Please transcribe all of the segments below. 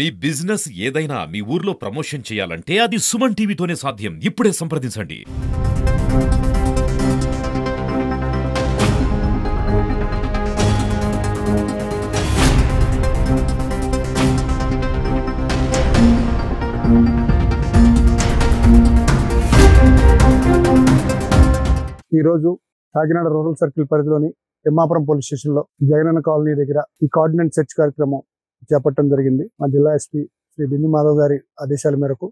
మీ business ఏదైనా మీ ఊర్లో promotion చేయాలంటే అది సుమన్ టీవీతోనే సాధ్యం. ఇప్పుడే సంప్రదించండి. ఈరోజు కాకినాడ రూరల్ సర్కిల్ పరిధిలోని తిమ్మాపురం పోలీస్ స్టేషన్లో జగనన్న కాలనీ దగ్గర ఈ కార్డినెన్స్ సెర్చ్ కార్యక్రమం చేపట్టడం జరిగింది. మా జిల్లా ఎస్పీ శ్రీ బిందు మాధవ్ గారి ఆదేశాల మేరకు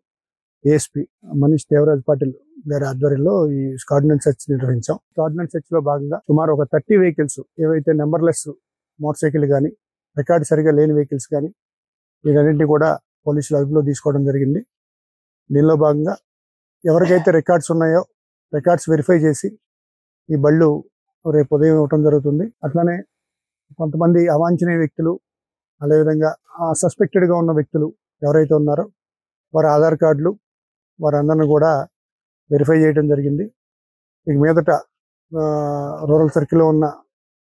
ఏఎస్పీ మనీష్ దేవరాజ్ పాటిల్ గారి ఆధ్వర్యంలో ఈ కార్డినెన్స్ సెర్చ్ నిర్వహించాం. కార్డినెన్స్ సెర్చ్ లో భాగంగా సుమారు ఒక 30 వెహికల్స్ ఏవైతే నెంబర్లెస్ మోటార్ సైకిల్ కానీ రికార్డు సరిగా లేని వెహికల్స్ కానీ వీటన్నింటినీ కూడా పోలీసులు అదుపులో తీసుకోవడం జరిగింది. దీనిలో భాగంగా ఎవరికైతే రికార్డ్స్ ఉన్నాయో రికార్డ్స్ వెరిఫై చేసి ఈ బళ్ళు రేపు ఉదయం ఇవ్వటం జరుగుతుంది. అట్లానే కొంతమంది అవాంఛనీయ వ్యక్తులు అదేవిధంగా సస్పెక్టెడ్గా ఉన్న వ్యక్తులు ఎవరైతే ఉన్నారో వారి ఆధార్ కార్డులు వారందరిని కూడా వెరిఫై చేయడం జరిగింది. ఇక మీదట రూరల్ సర్కిల్లో ఉన్న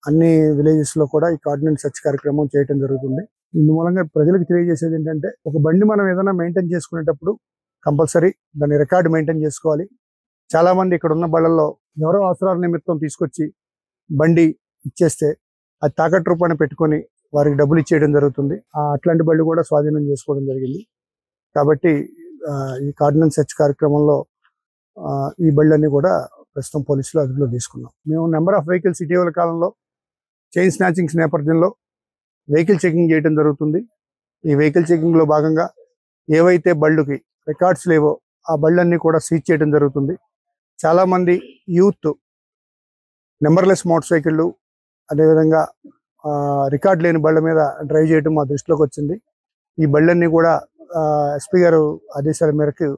అన్ని విలేజెస్లో కూడా ఈ కార్డినెన్స్ సెర్చ్ కార్యక్రమం చేయడం జరుగుతుంది. ఇందు మూలంగా ప్రజలకు తెలియజేసేది ఏంటంటే, ఒక బండి మనం ఏదైనా మెయింటైన్ చేసుకునేటప్పుడు కంపల్సరీ దాని రికార్డు మెయింటైన్ చేసుకోవాలి. చాలా మంది ఇక్కడ ఉన్న బళ్ళల్లో ఎవరో అవసరాల నిమిత్తం తీసుకొచ్చి బండి ఇచ్చేస్తే అది తాకట్టు రూపాన్ని పెట్టుకొని వారికి డబ్బులు ఇచ్చేయడం జరుగుతుంది. అట్లాంటి బళ్ళు కూడా స్వాధీనం చేసుకోవడం జరిగింది. కాబట్టి ఈ కార్డినెన్స్ సెర్చ్ కార్యక్రమంలో ఈ బళ్ళన్నీ కూడా ప్రస్తుతం పోలీసులు అదుపులో తీసుకున్నాం. మేము నెంబర్ ఆఫ్ వెహికల్స్ ఇటీవల కాలంలో చైన్ స్నాచింగ్స్ నేపథ్యంలో వెహికల్ చెకింగ్ చేయడం జరుగుతుంది. ఈ వెహికల్ చెకింగ్లో భాగంగా ఏవైతే బళ్ళుకి రికార్డ్స్ లేవో ఆ బళ్ళన్నీ కూడా సీజ్ చేయడం జరుగుతుంది. చాలామంది యూత్ నెంబర్లెస్ మోటార్ సైకిళ్ళు అదేవిధంగా రికార్డ్ లేని బళ్ళ మీద డ్రైవ్ చేయడం మా దృష్టిలోకి వచ్చింది. ఈ బళ్ళన్నీ కూడా ఎస్పీ గారు ఆదేశాల మేరకు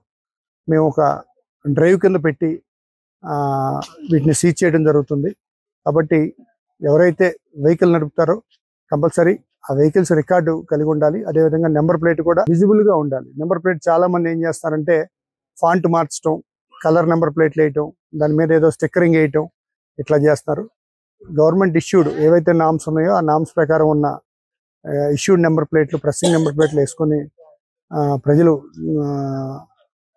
మేము ఒక డ్రైవ్ కింద పెట్టి వీటిని సీజ్ చేయడం జరుగుతుంది. కాబట్టి ఎవరైతే వెహికల్ నడుపుతారో కంపల్సరీ ఆ వెహికల్స్ రికార్డు కలిగి ఉండాలి. అదేవిధంగా నెంబర్ ప్లేట్ కూడా విజిబుల్గా ఉండాలి. నెంబర్ ప్లేట్ చాలా మంది ఏం చేస్తారంటే ఫాంట్ మార్చడం, కలర్ నెంబర్ ప్లేట్లు వేయటం, దాని మీద ఏదో స్టిక్కరింగ్ వేయటం ఇట్లా చేస్తున్నారు. గవర్నమెంట్ ఇష్యూడ్ ఏవైతే నామ్స్ ఉన్నాయో ఆ నామ్స్ ప్రకారం ఉన్న ఇష్యూడ్ నెంబర్ ప్లేట్లు, ప్రెస్సింగ్ నెంబర్ ప్లేట్లు వేసుకొని ప్రజలు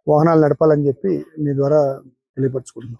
వాహనాలు నడపాలని చెప్పి మీ ద్వారా తెలియపరచుకుంటున్నాం.